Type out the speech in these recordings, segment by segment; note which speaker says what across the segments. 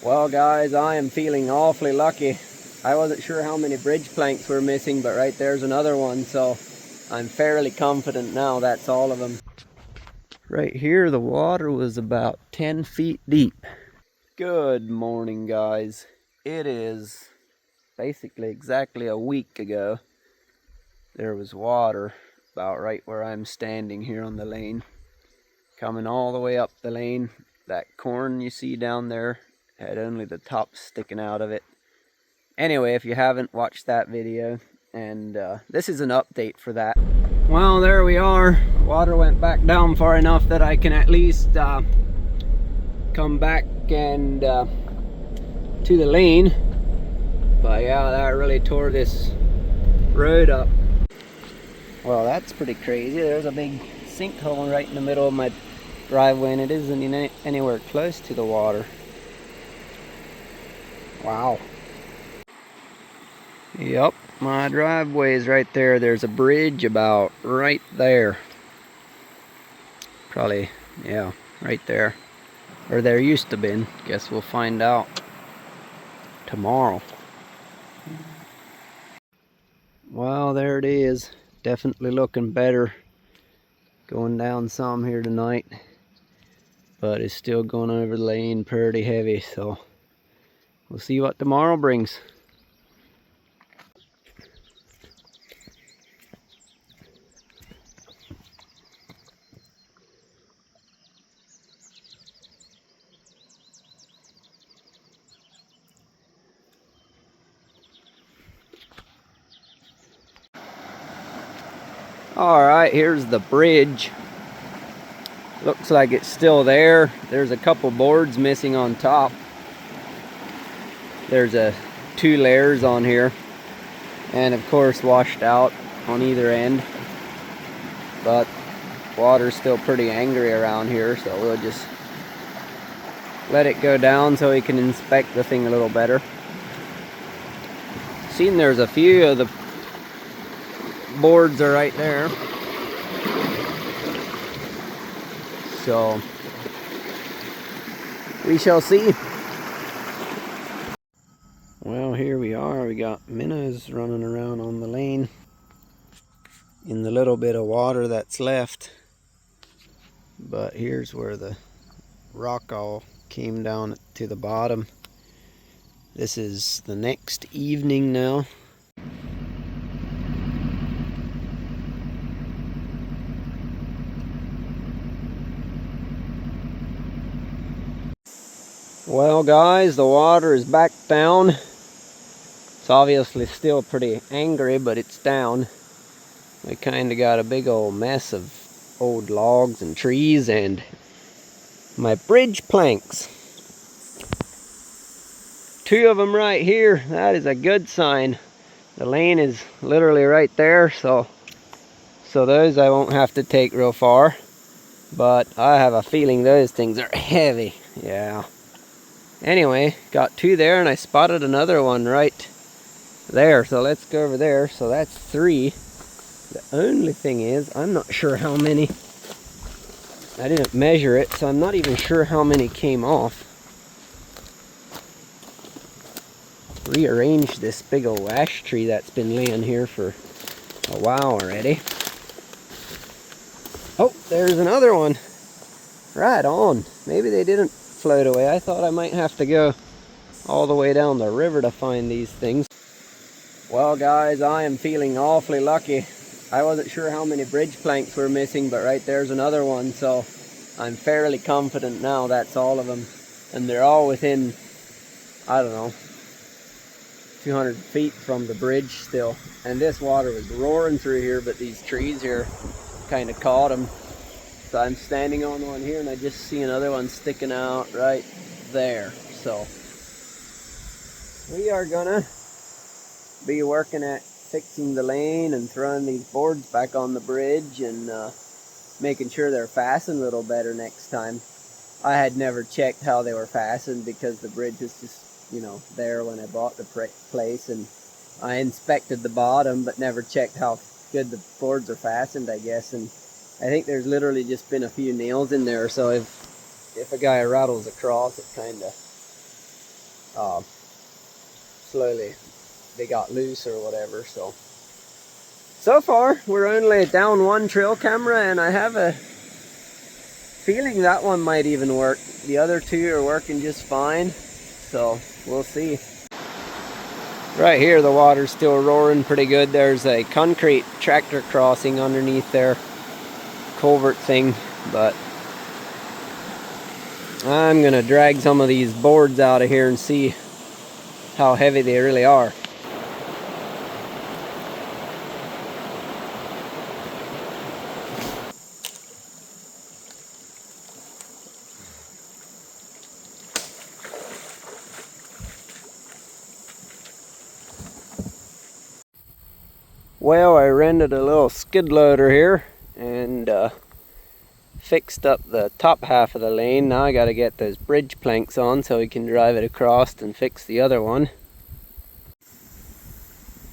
Speaker 1: Well guys, I am feeling awfully lucky. I wasn't sure how many bridge planks were missing, but right there's another one, so I'm fairly confident now that's all of them. Right here the water was about 10 feet deep. Good morning guys. It is basically exactly a week ago. There was water about right where I'm standing here on the lane, coming all the way up the lane. That corn you see down there had only the top sticking out of it. Anyway, if you haven't watched that video, and this is an update for that. Well, there we are. Water went back down far enough that I can at least come back and to the lane. But yeah, that really tore this road up. Well, that's pretty crazy. There's a big sinkhole right in the middle of my driveway, and it isn't anywhere close to the water. Wow. Yep, my driveway is right there. There's a bridge about right there. Probably, yeah, right there. Or there used to be. Guess we'll find out tomorrow. Well, there it is. Definitely looking better. Going down some here tonight. But it's still going over the lane pretty heavy, so we'll see what tomorrow brings. Alright, here's the bridge. Looks like it's still there. There's a couple boards missing on top. There's two layers on here. And of course washed out on either end. But water's still pretty angry around here, so we'll just let it go down so we can inspect the thing a little better. Seen there's a few of the boards are right there. So we shall see. Well, here we are. We got minnows running around on the lane in the little bit of water that's left. But here's where the rock all came down to the bottom. This is the next evening now. Well guys, the water is back down. It's obviously still pretty angry, but it's down. We kind of got a big old mess of old logs and trees and my bridge planks. Two of them right here. That is a good sign. The lane is literally right there, so those I won't have to take real far. But I have a feeling those things are heavy. Yeah. Anyway, got two there, and I spotted another one right there. So let's go over there. So that's three. The only thing is, I'm not sure how many. I didn't measure it, so I'm not even sure how many came off. Rearranged this big old ash tree that's been laying here for a while already. Oh, there's another one. Right on. Maybe they didn't float away. I thought I might have to go all the way down the river to find these things. Well guys, I am feeling awfully lucky. I wasn't sure how many bridge planks were missing, but right there's another one, so I'm fairly confident now that's all of them. And they're all within, I don't know, 200 feet from the bridge still. And this water was roaring through here, but these trees here kind of caught them. So I'm standing on one here, and I just see another one sticking out right there. So we are gonna be working at fixing the lane and throwing these boards back on the bridge and making sure they're fastened a little better next time. I had never checked how they were fastened because the bridge was just, you know, there when I bought the place, and I inspected the bottom but never checked how good the boards are fastened, I guess. And I think there's literally just been a few nails in there, so if a guy rattles across, it kind of slowly they got loose or whatever. So far we're only down one trail camera, and I have a feeling that one might even work. The other two are working just fine, so we'll see. Right here the water's still roaring pretty good. There's a concrete tractor crossing underneath there, culvert thing, but I'm gonna drag some of these boards out of here and see how heavy they really are. Well, I rented a little skid loader here and fixed up the top half of the lane. Now I gotta get those bridge planks on so we can drive it across and fix the other one.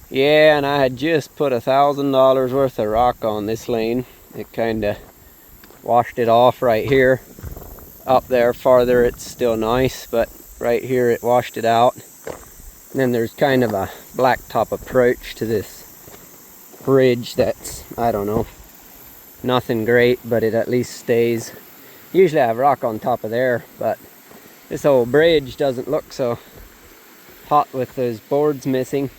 Speaker 1: Yeah, and I had just put $1,000 worth of rock on this lane. It kinda washed it off right here. Up there farther it's still nice, but right here it washed it out. And then there's kind of a blacktop approach to this bridge that's, I don't know, nothing great, but it at least stays. Usually I have rock on top of there, but this old bridge doesn't look so hot with those boards missing.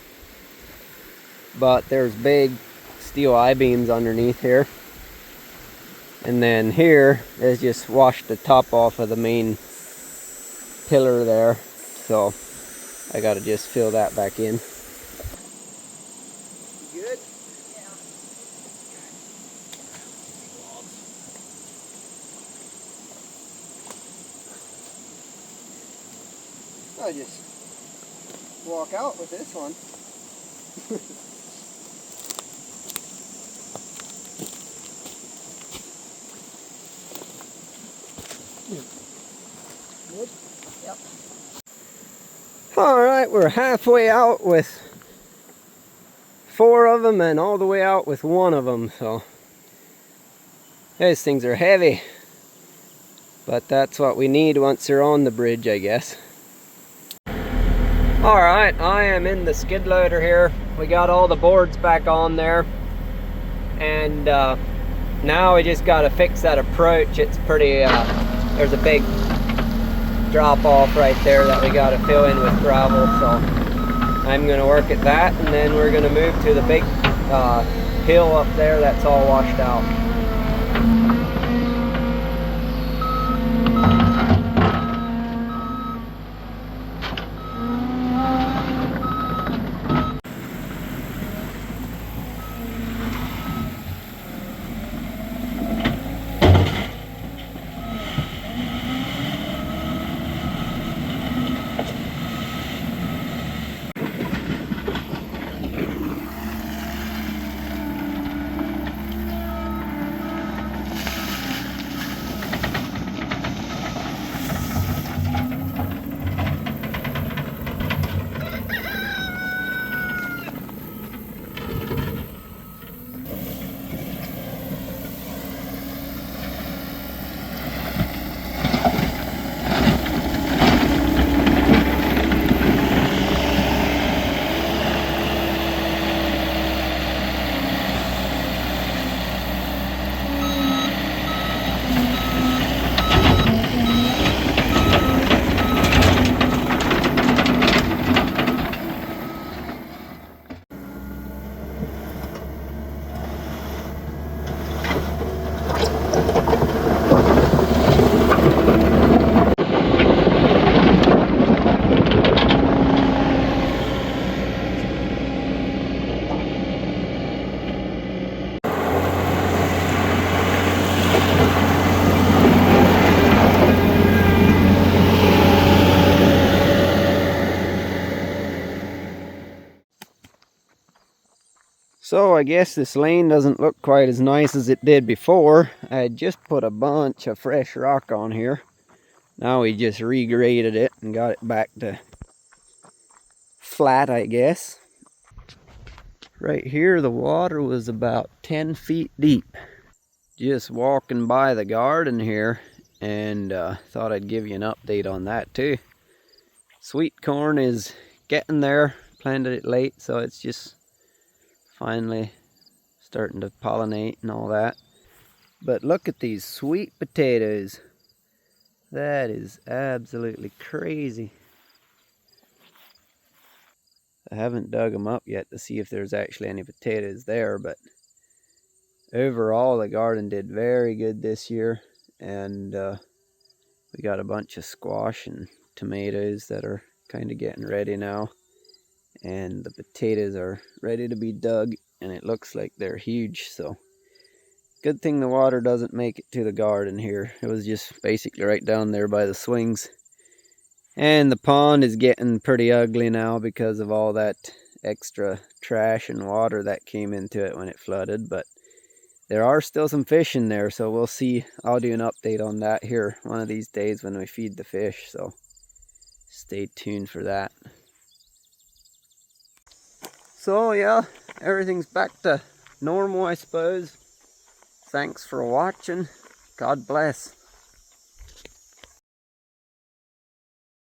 Speaker 1: But there's big steel I-beams underneath here. And then here is just washed the top off of the main pillar there. So I gotta just fill that back in. Good? Yeah. I'll just walk out with this one. Good? Yep. Alright, we're halfway out with 4 of them and all the way out with 1 of them, so these things are heavy, but that's what we need once they're on the bridge, I guess. Alright, I am in the skid loader here. We got all the boards back on there, and now we just got to fix that approach. It's pretty, there's a big drop off right there that we got to fill in with gravel, so I'm going to work at that, and then we're going to move to the big hill up there that's all washed out. So I guess this lane doesn't look quite as nice as it did before. I just put a bunch of fresh rock on here. Now we just regraded it and got it back to flat, I guess. Right here the water was about 10 feet deep. Just walking by the garden here, and thought I'd give you an update on that too. Sweet corn is getting there. Planted it late, so it's just finally starting to pollinate and all that. But look at these sweet potatoes. That is absolutely crazy. I haven't dug them up yet to see if there's actually any potatoes there, but overall the garden did very good this year, and we got a bunch of squash and tomatoes that are kind of getting ready now, and the potatoes are ready to be dug, and it looks like they're huge. So good thing the water doesn't make it to the garden here. It was just basically right down there by the swings. And the pond is getting pretty ugly now because of all that extra trash and water that came into it when it flooded. But there are still some fish in there, so we'll see. I'll do an update on that here one of these days when we feed the fish. So stay tuned for that. So yeah, everything's back to normal, I suppose. Thanks for watching. God bless.